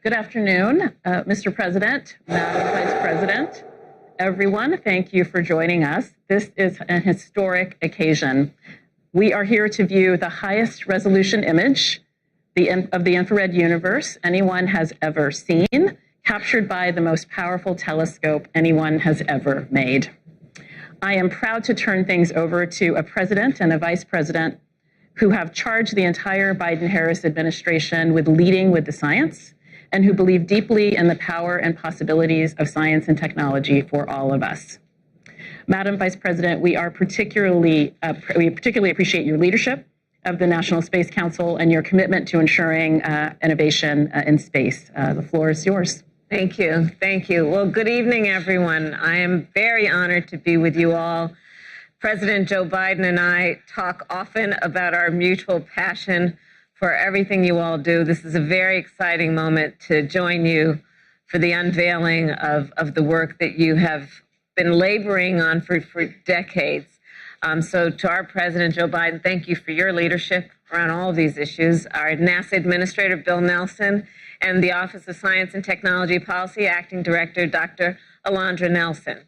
Good afternoon, Mr. President, Madam Vice President, everyone. Thank you for joining us. This is an historic occasion. We are here to view the highest resolution image of the infrared universe anyone has ever seen, captured by the most powerful telescope anyone has ever made. I am proud to turn things over to a president and a vice president who have charged the entire Biden-Harris administration with leading with the science and who believe deeply in the power and possibilities of science and technology for all of us. Madam Vice President, we particularly appreciate your leadership of the National Space Council and your commitment to ensuring innovation in space. The floor is yours. Thank you. Thank you. Well, good evening, everyone. I am very honored to be with you all. President Joe Biden and I talk often about our mutual passion for everything you all do. This is a very exciting moment to join you for the unveiling of the work that you have been laboring on for decades. So to our President Joe Biden, thank you for your leadership around all of these issues. Our NASA Administrator Bill Nelson and the Office of Science and Technology Policy Acting Director Dr. Alondra Nelson.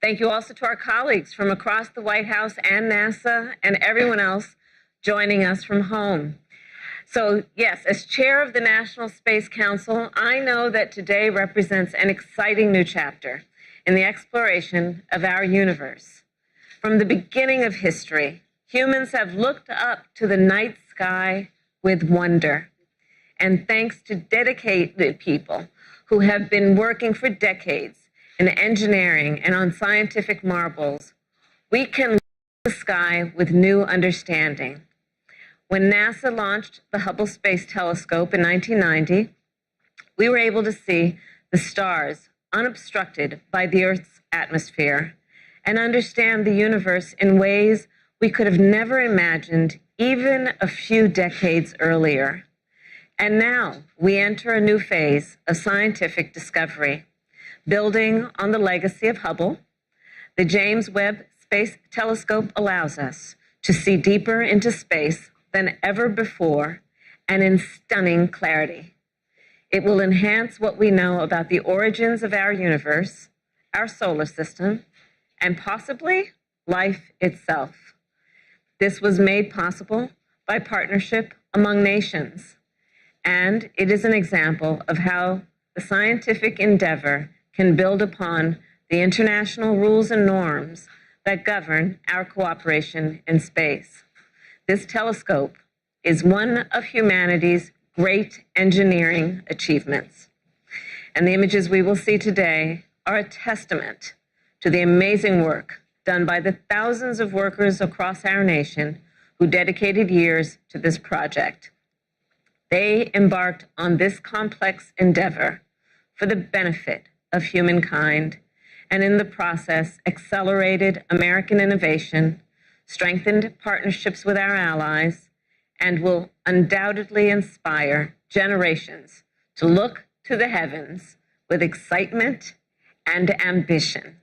Thank you also to our colleagues from across the White House and NASA and everyone else joining us from home. So yes, as chair of the National Space Council, I know that today represents an exciting new chapter in the exploration of our universe. From the beginning of history, humans have looked up to the night sky with wonder. And thanks to dedicated people who have been working for decades in engineering and on scientific marvels, we can look at the sky with new understanding. When NASA launched the Hubble Space Telescope in 1990, we were able to see the stars unobstructed by the Earth's atmosphere and understand the universe in ways we could have never imagined even a few decades earlier. And now we enter a new phase of scientific discovery. Building on the legacy of Hubble, the James Webb Space Telescope allows us to see deeper into space than ever before and in stunning clarity. It will enhance what we know about the origins of our universe, our solar system, and possibly life itself. This was made possible by partnership among nations, and it is an example of how the scientific endeavor can build upon the international rules and norms that govern our cooperation in space. This telescope is one of humanity's great engineering achievements. And the images we will see today are a testament to the amazing work done by the thousands of workers across our nation who dedicated years to this project. They embarked on this complex endeavor for the benefit of humankind, and in the process accelerated American innovation, strengthened partnerships with our allies, and will undoubtedly inspire generations to look to the heavens with excitement and ambition.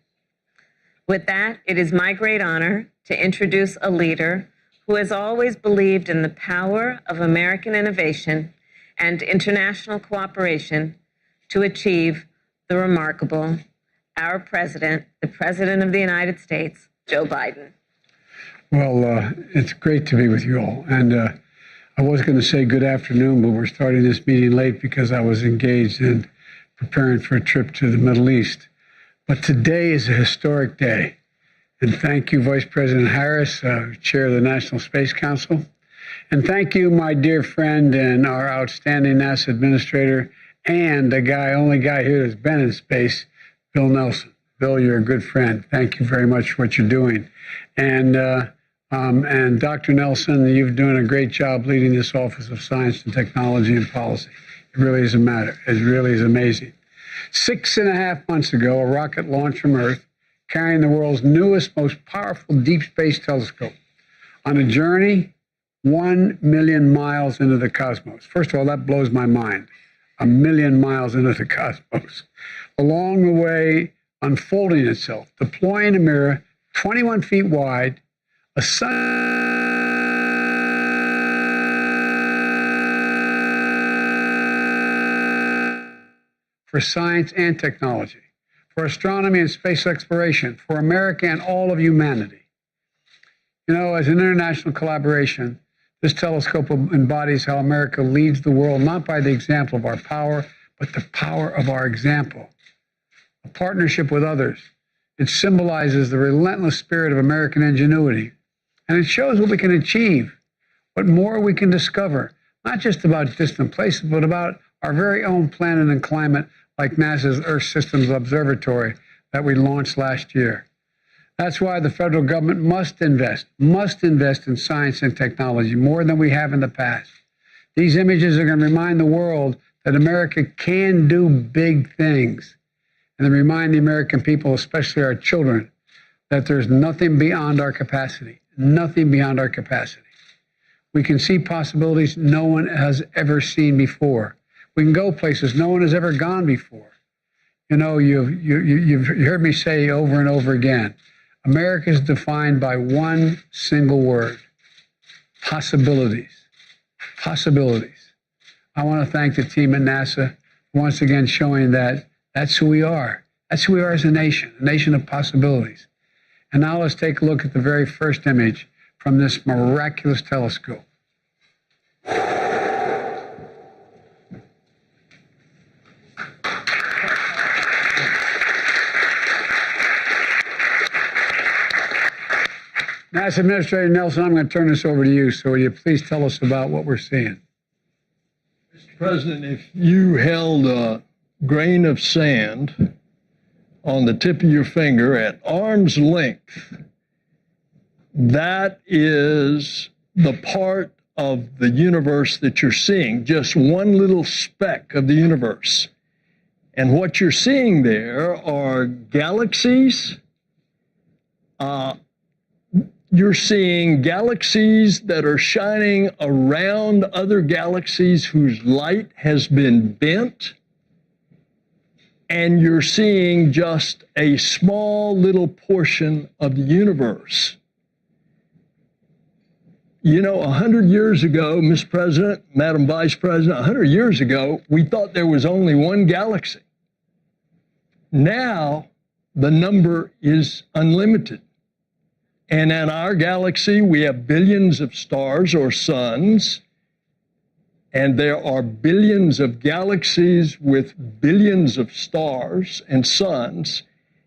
With that, it is my great honor to introduce a leader who has always believed in the power of American innovation and international cooperation to achieve the remarkable, our president, the President of the United States, Joe Biden. Well, it's great to be with you all. And I was going to say good afternoon, but we're starting this meeting late because I was engaged in preparing for a trip to the Middle East. But today is a historic day. And thank you, Vice President Harris, Chair of the National Space Council. And thank you, my dear friend and our outstanding NASA Administrator and the only guy here that's been in space, Bill Nelson. Bill, you're a good friend. Thank you very much for what you're doing. And Dr. Nelson, you're doing a great job leading this Office of Science and Technology and Policy. It really is a matter. It really is amazing. 6.5 months ago, a rocket launched from Earth, carrying the world's newest, most powerful deep space telescope on a journey 1 million miles into the cosmos. First of all, that blows my mind. 1 million miles into the cosmos. Along the way, unfolding itself, deploying a mirror 21 feet wide, a sun for science and technology, for astronomy and space exploration, for America and all of humanity. You know, as an international collaboration, this telescope embodies how America leads the world, not by the example of our power, but the power of our example. A partnership with others. It symbolizes the relentless spirit of American ingenuity. And it shows what we can achieve, what more we can discover, not just about distant places, but about our very own planet and climate, like NASA's Earth Systems Observatory that we launched last year. That's why the federal government must invest in science and technology more than we have in the past. These images are going to remind the world that America can do big things. And they remind the American people, especially our children, that there's nothing beyond our capacity, nothing beyond our capacity. We can see possibilities no one has ever seen before. We can go places no one has ever gone before. You know, you've heard me say over and over again, America is defined by one single word: possibilities. Possibilities. I want to thank the team at NASA once again showing that that's who we are. That's who we are as a nation of possibilities. And now let's take a look at the very first image from this miraculous telescope. NASA Administrator Nelson, I'm going to turn this over to you. So will you please tell us about what we're seeing? Mr. President, if you held a grain of sand on the tip of your finger at arm's length, that is the part of the universe that you're seeing, just one little speck of the universe. And what you're seeing there are galaxies. You're seeing galaxies that are shining around other galaxies whose light has been bent. And you're seeing just a small little portion of the universe. You know, 100 years ago, Mr. President, Madam Vice President, 100 years ago, we thought there was only one galaxy. Now, the number is unlimited. And in our galaxy, we have billions of stars or suns, and there are billions of galaxies with billions of stars and suns,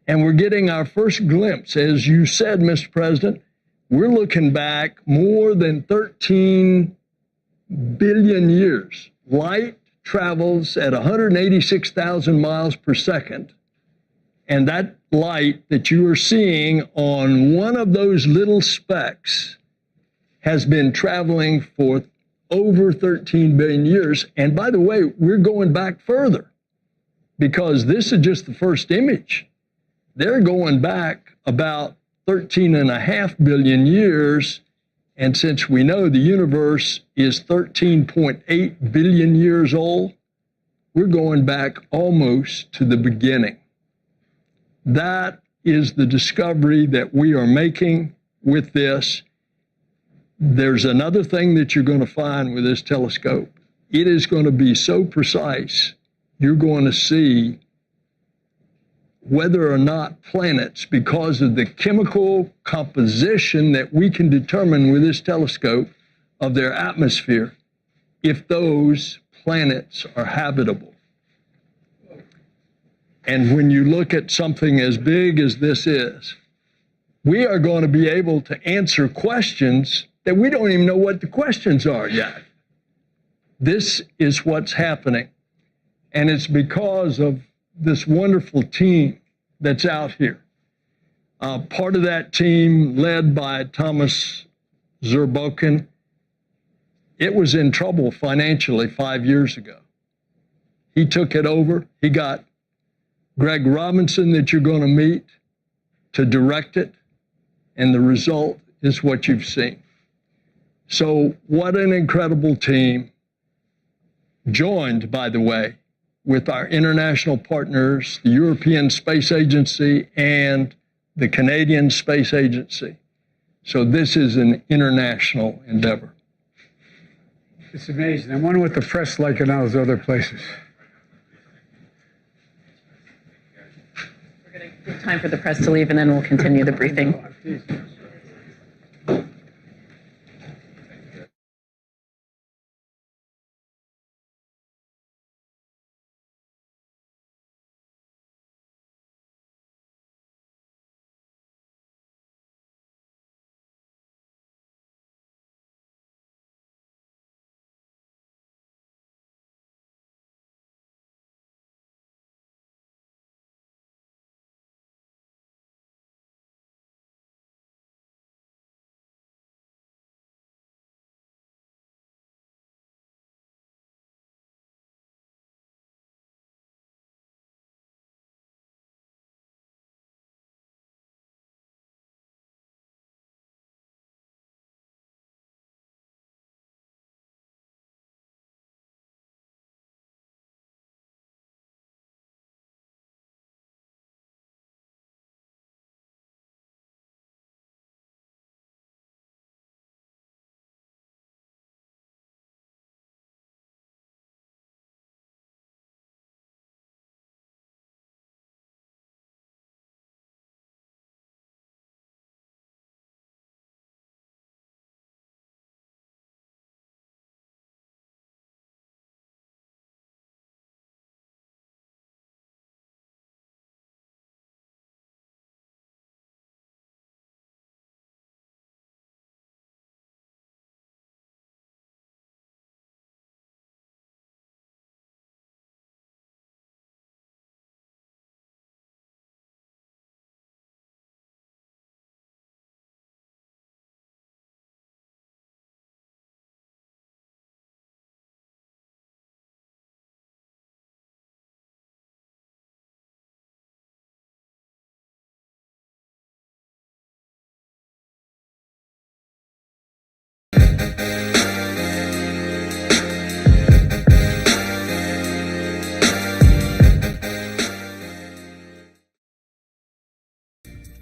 and we're getting our first glimpse. As you said, Mr. President, we're looking back more than 13 billion years. Light travels at 186,000 miles per second. And that light that you are seeing on one of those little specks has been traveling for over 13 billion years. And by the way, we're going back further because this is just the first image. They're going back about 13.5 billion years. And since we know the universe is 13.8 billion years old, we're going back almost to the beginning. That is the discovery that we are making with this. There's another thing that you're going to find with this telescope. It is going to be so precise, you're going to see whether or not planets, because of the chemical composition that we can determine with this telescope of their atmosphere, if those planets are habitable. And when you look at something as big as this is, we are going to be able to answer questions that we don't even know what the questions are yet. This is what's happening. And it's because of this wonderful team that's out here. Part of that team, led by Thomas Zurbuchen, it was in trouble financially 5 years ago. He took it over. He got Greg Robinson, that you're going to meet, to direct it, and the result is what you've seen. So what an incredible team, joined, by the way, with our international partners, the European Space Agency and the Canadian Space Agency. So this is an international endeavor. It's amazing. I wonder what the press like in all those other places. Time for the press to leave, and then we'll continue the briefing.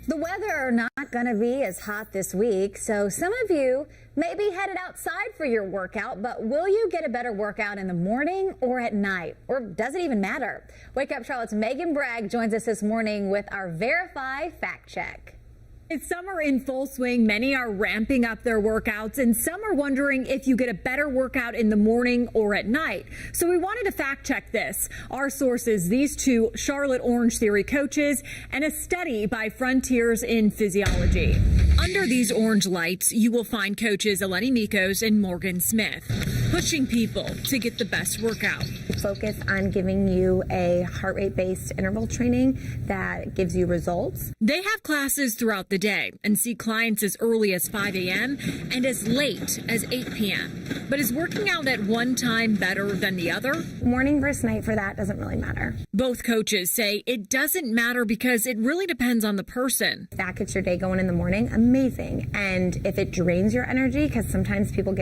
The weather not going to be as hot this week, so some of you may be headed outside for your workout, but will you get a better workout in the morning or at night? Or does it even matter? Wake Up Charlotte's Megan Bragg joins us this morning with our Verify Fact Check. It's summer in full swing. Many are ramping up their workouts, and some are wondering if you get a better workout in the morning or at night. So we wanted to fact check this. Our sources, these two Charlotte Orange Theory coaches, and a study by Frontiers in Physiology. Under these orange lights, you will find coaches Eleni Mikos and Morgan Smith, pushing people to get the best workout. Focus on giving you a heart rate based interval training that gives you results. They have classes throughout the day and see clients as early as 5 a.m. and as late as 8 p.m. But is working out at one time better than the other? Morning versus night for that doesn't really matter. Both coaches say it doesn't matter because it really depends on the person. If that gets your day going in the morning, amazing. And if it drains your energy, because sometimes people get